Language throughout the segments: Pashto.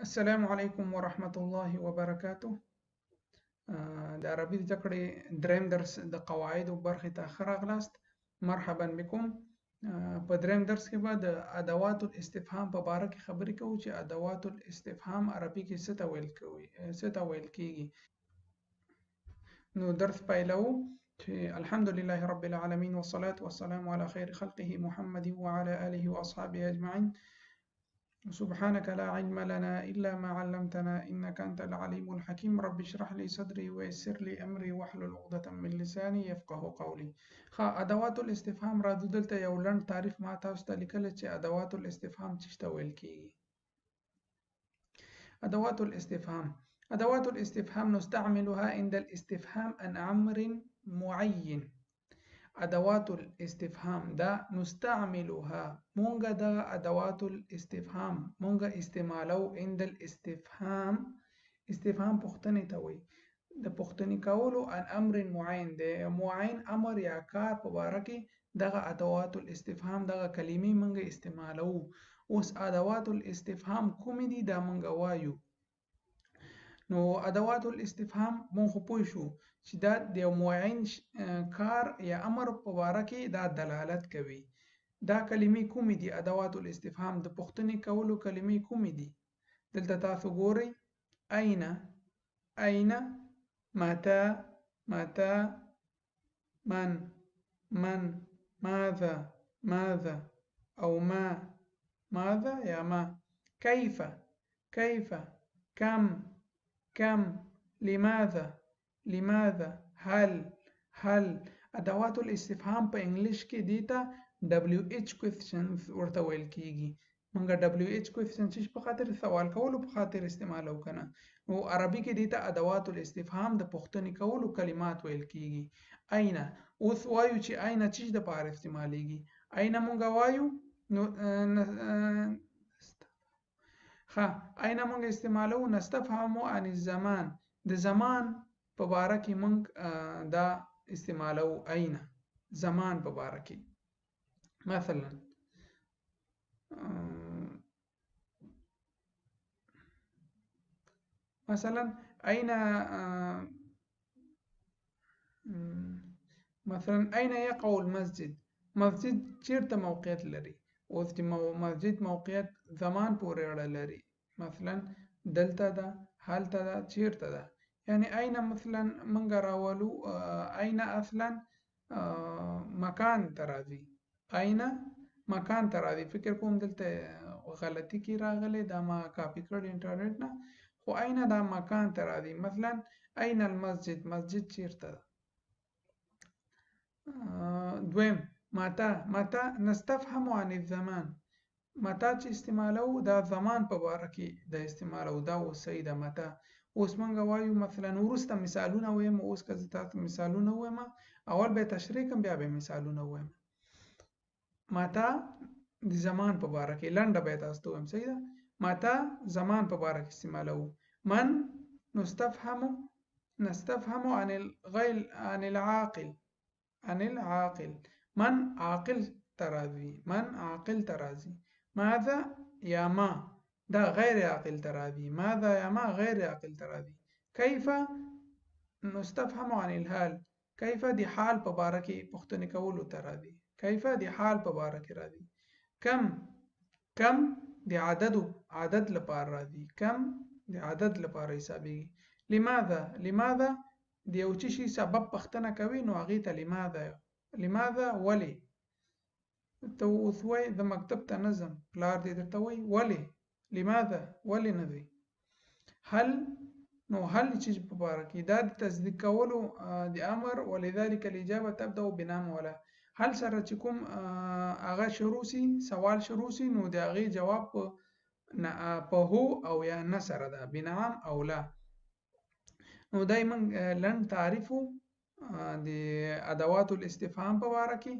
السلام عليكم ورحمة الله وبركاته. د عربي زده کړې دریم درس د قواعدو برخې ته ښه راغلاست. مرحبا بكم. په دریم درس کې به د ادوات الاستفهام په باره کې خبرې کوو چې ادوات الاستفهام عربي کې څه ته ویل کیږي. نو درس پیلوو چې الحمد لله رب العالمين والصلاة والسلام على خير خلقه محمد وعلى آله وأصحابه أجمعين. سبحانك لا علم لنا إلا ما علمتنا إنك أنت العليم الحكيم. رب اشرح لي صدري ويسر لي أمري واحلل عقدة من لساني يفقه قولي. ادوات الاستفهام را دلته یو لنډ تعریف ما تاسو ته لیکل چې ادوات الاستفهام څه ته ویل کیږي. ادوات الاستفهام نستعملها عند الاستفهام عن أمر معين. ادوات الاستفهام دا نستعملها مونږه دا ادوات الاستفهام مونږه استعمالو عند الاستفهام. استفهام پوښتنې ته وایي. د پوښتنې کولو عن امر معین دی معین امر یا کار په باره کې دغه ادوات الاستفهام دغه کلمې مونږه استعمالو. اوس ادوات الاستفهام کومې دي دا مونږه وایو. نو ادوات الاستفهام مونږ پوه شو چې دا د معین کار یا امر په باره کې دا دلالت کوي. دا کلمې کومې دي؟ ادوات الاستفهام د پوښتنې کولو کلمې کومې دي؟ دلته تاسو ګورئ أين متى من ماذا أو ماذا يا ما كيف كم لماذا هل ادوات الاستفهام په انګلیش کې دیتا WH questions ورته ویل کیږي. مونږه WH questions چې په خاطر سوال کولو په خاطر استعمالو کنه. نو عربي کې دیتا ادوات الاستفهام د پوښتنې کولو کلمات ویل کیږي. أين اوس وایو چې أين چې د پاره استعمالېږي. أين مونږه وایو نو أين مونږ استعمالو نستفهم عن الزمان. د زمان په باره کې مونږ دا استعمالو أين زمان په باره کې. مثلا أين يقع المسجد. مسجد چیرته موقعیت لري. اوس چې مسجد موقعیت زمان پورې اړه لري. مثلا دلته ده هلته ده چیرته ده. یعنی أين مثلا منګه راولو أين اصلا مکان ترازی. أين مکان ترازی. فکر کوم دلته غلطی کی راغله دا ما کاپی کړ انټرنیټ نه. خو أين دا مکان ترازی. مثلا أين المسجد مسجد چیرته ده. دویم متى نستفهم عن الزمان. متى چې استعمالو دا زمان په باره کې د استعمالو دا وسې د متى. اوس مونږ وایو مثلا ورسته مثالونه وایم. اوس که تاسو مثالونه وایم اول به تشریح کوم بیا به مثالونه وایم. متى د زمان په باره کې لنډه به تاسو وایم. صحیح ده. متى زمان په باره کې استعمالو. من نستفهم عن العاقل. من عاقل ترازی. ماذا يا ما دا غیر عاقل ترازی. ماذا يا ما غیر عاقل ترازی. كيف نستفهم عن الحال. كيف دی حال په باره کې پوښتنه کولو ترازی. كيف دی حال په باره کې راځي. کم دی عدد لپاره راځي. کم دی عدد لپاره حسابي. لماذا دی یو شي سبب پوښتنه کوي نو هغه ته لماذا ولی. ته اوس وای د مکتب ته نظم پلار دې درته وای ولی لماذا ولی نه دی. هل چې په باره کې دا د تصدیق کولو د امر ولذلك الاجابه تبدا بنعم ولا. هل سره چې کوم هغه شروع سي سوال شروع سي نو د هغه جواب په هو او یا نه سره ده بنعم او لا. نو دایما لن تعرفو د ادوات الاستفهام په باره کې.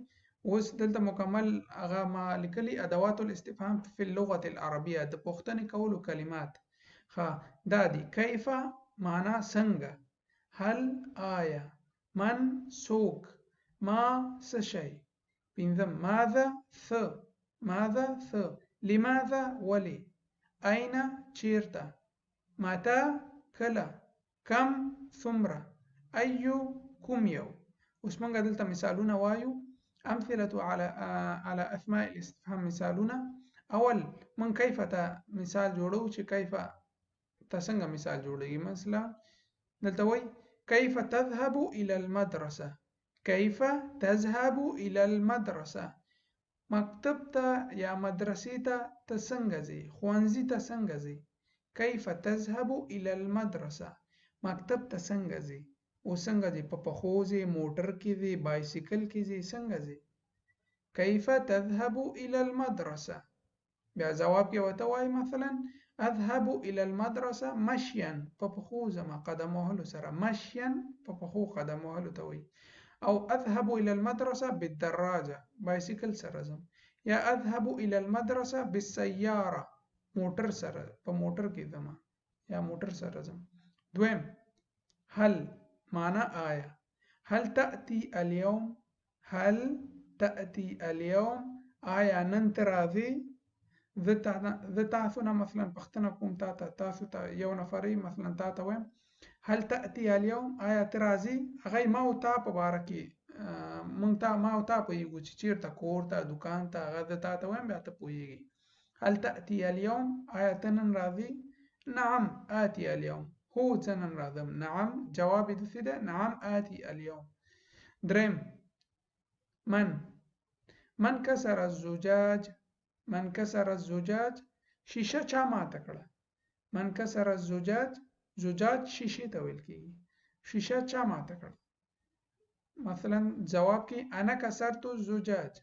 اوس دلته مکمل هغه ما لیکلي ادوات الاستفهام في اللغه العربيه د پوښتنې کولو کلمات. دا دي کیف معنا څنګه. هل آیا. من څوک. ما څه شی. پنځم ماذا څه. لماذا ولی. أين چیرته، متى کله، کم څومره، أيو کوم یو. اوس موږ دلته مثالونه وایو. أمثلة على أسماء الاستفهام مثالونه. اول من كيف ته مثال جوړو چې كيف ته څنګه مثال جوړیږي. مثلا دلته وایي كيف تذهب إلى المدرسة، كيف تذهب إلى المدرسة. مکتب ته یا مدرسې ته څنګه ځې، ښوونځي ته څنګه ځې. كيف تذهب إلى المدرسة، مکتب ته څنګه ځې، او څنګه ځې، په پښو ځې، موټر کې ځې، بایسیکل کې ځې، څنګه ځې. كيف تذهب إلى المدرسة. بیا جواب کې ورته وایي مثلا أذهب إلى المدرسة مشيا، په پښو ځم، قدم وهلو سره. مشيا په پښو قدم وهلو ته وایي. أو أذهب إلى المدرسة بالدراجة، بايسيكل سره ځم. یا أذهب إلى المدرسة بالسيارة، موټر سره، په موټر کې ځم یا موټر سره ځم. دویم هل، معنی آیا. هل تأتي اليوم، هل تأتي اليوم، آیا نن ته راځې. زه تاسو نه مثلا پوښتنه کوم، تاسو ته یو نفر مثلا تا ته وایم هل تأتي اليوم، آیا ته راځې. هغه ما او تا په باره کې مونږ ته ما او تا پوهېږو چې چېرته، کور ته، دکان ته. هغه زه تا ته وایم بیا ته پوهېږې. هل تأتي اليوم، آیا ته نن راځې. نعم آتي اليوم، هو زه نن راځم. نعم جواب یې داسې دی، نعم آتي اليوم. دریم من كسر الزجاج، من كسر الزجاج، شیشه چا ماته کړه. من كسر الزجاج، زجاج شیشه ته ویل کېږي. شیشه چا ماته کړه. مثلا جواب کې انا كسرت الزجاج،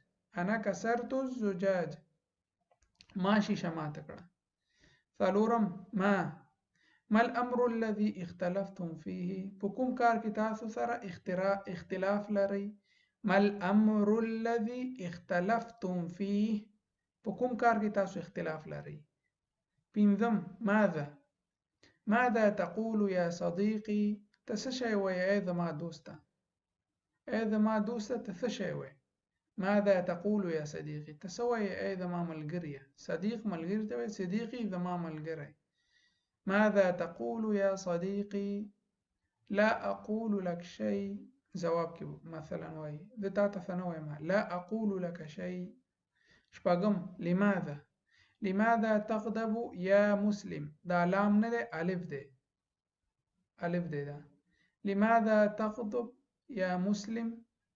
انا كسرت الزجاج، ما شیشه ماته کړه. څلورم ما الامر الذي اختلفتم فيه، په کوم کار کې تاسو سره اختلاف لرئ. ما الامر الذي اختلفتم فيه، په کوم کار کې تاسو اختلاف لرئ. پنځم ماذا تقول يا صديقي، ته څه شی وایې ای زما دوسته. ای زما دوسته ته څه شی وایې. ماذا تقول يا صديقي، ته څه وایې ای زما ملګریه. صدیق ملګری ته وایي، صدیقي زما ملګری. ماذا تقول يا صديقي، لا أقول لك شيء، جواب کې مثلا وایي زه تا ته څه نه وایم، لا أقول لك شيء. شپږم لماذا تغضب يا مسلم، دا لام نه دی، الف دی، الف دی دا. لماذا تغضب يا مسلم،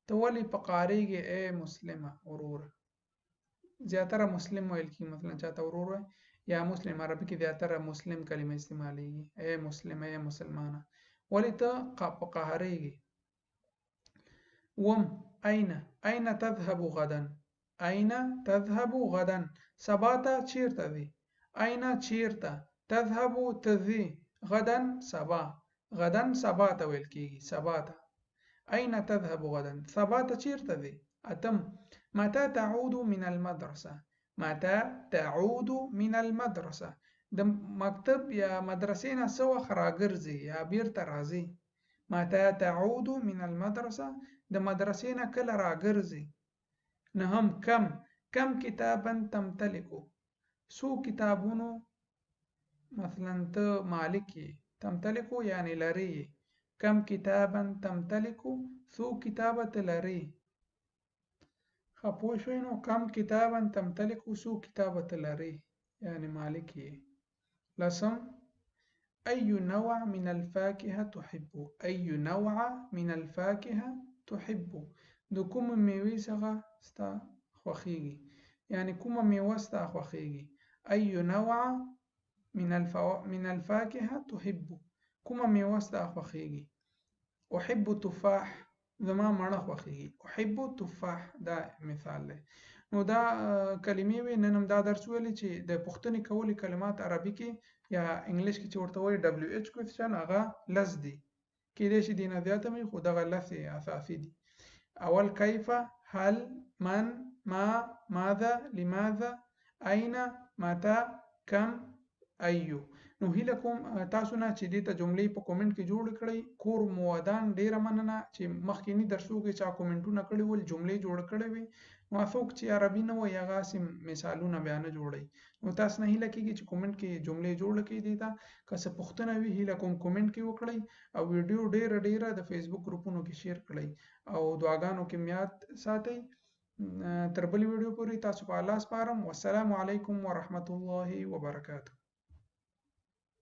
ته ولې په قاریږې ای مسلمه وروره. زیاتره مسلم ویل کېږي، مثلا چاته ورور وایي یا مسلم. عربي کې زیاتره مسلم کلمه استعمالیږي، ای مسلم، ای مسلمانه. ولې ته په قهریږې. أين تذهب غدا، أين تذهب غدا، سبا ته چیرته ځې. أين چیرته، تذهب تځې، غدا سبا، غدا سبا ته ویل کېږي، سبا ته. أين تذهب غدا، سبا ته چیرته ځې. اتم متى تعود من المدرسة، متى تعود من المدرسة، د مکتب یا مدرسې نه څه وخت راګرځې یا بیرته راځې. متى تعود من المدرسة، د مدرسې نه کله راګرځې. نهم كم کتابا تمتلك، څو کتابونو مثلا ته مالک یې. تمتلک یعنی لري. كم کتابا تمتلك، څو کتابه ته لري. ښه پوه شوئ نو. كم کتابا تمتلك، څو کتابه ته لري یعنی مالک یې. لسم أي نوع من الفاكهة تحب، أي نوع من الفاكهة تحب، د کوم میوې څخه ستا خوښیږي، یعنی کومه میوه ستا خوښیږي. أي نوع من الفاكهة تحب، کومه میوه ستا خوښیږي. أحب التفاح، زما مڼه خوښیږي. أحب التفاح دا مثال دی. نو دا کلمې وې. نن هم دا درس ویلی چې د پوښتنې کولې کلمات عربي کې یا انګلیش کې چې ورته وایي WH کوېسچن، هغه لس دي. کېدای شي دې نه زیاته وي، خو دغه لس اساسي دي. اول كيف، هل، من، ما، ماذا، لماذا، أين، متى، كم، أي. نو هیله کوم تاسو نه چې دې ته جملې په کومنټ کې جوړ کړئ. کور مو ودان، ډیره مننه چې مخکینی درسو کې چا کومنټونه کړي ول، جملې جوړ کړې وي. نو څوک چې عربي نه وایي هغه سم مثالونه بیا نه جوړي. نو تاسو نه هیله کېږي چې کومنټ کې جملې جوړ کړئ. دې ته که څه پوښتنه وي هیله کوم کومنټ کې وکړئ او ویډیو ډیره د فیسبوک ګروپونو کې شیر کړئ او دعاګانو کې میاد ساتئ. تر بل ویډیو پورې تاسو په الله سپارم. والسلام علیکم ورحمت الله وبرکاته.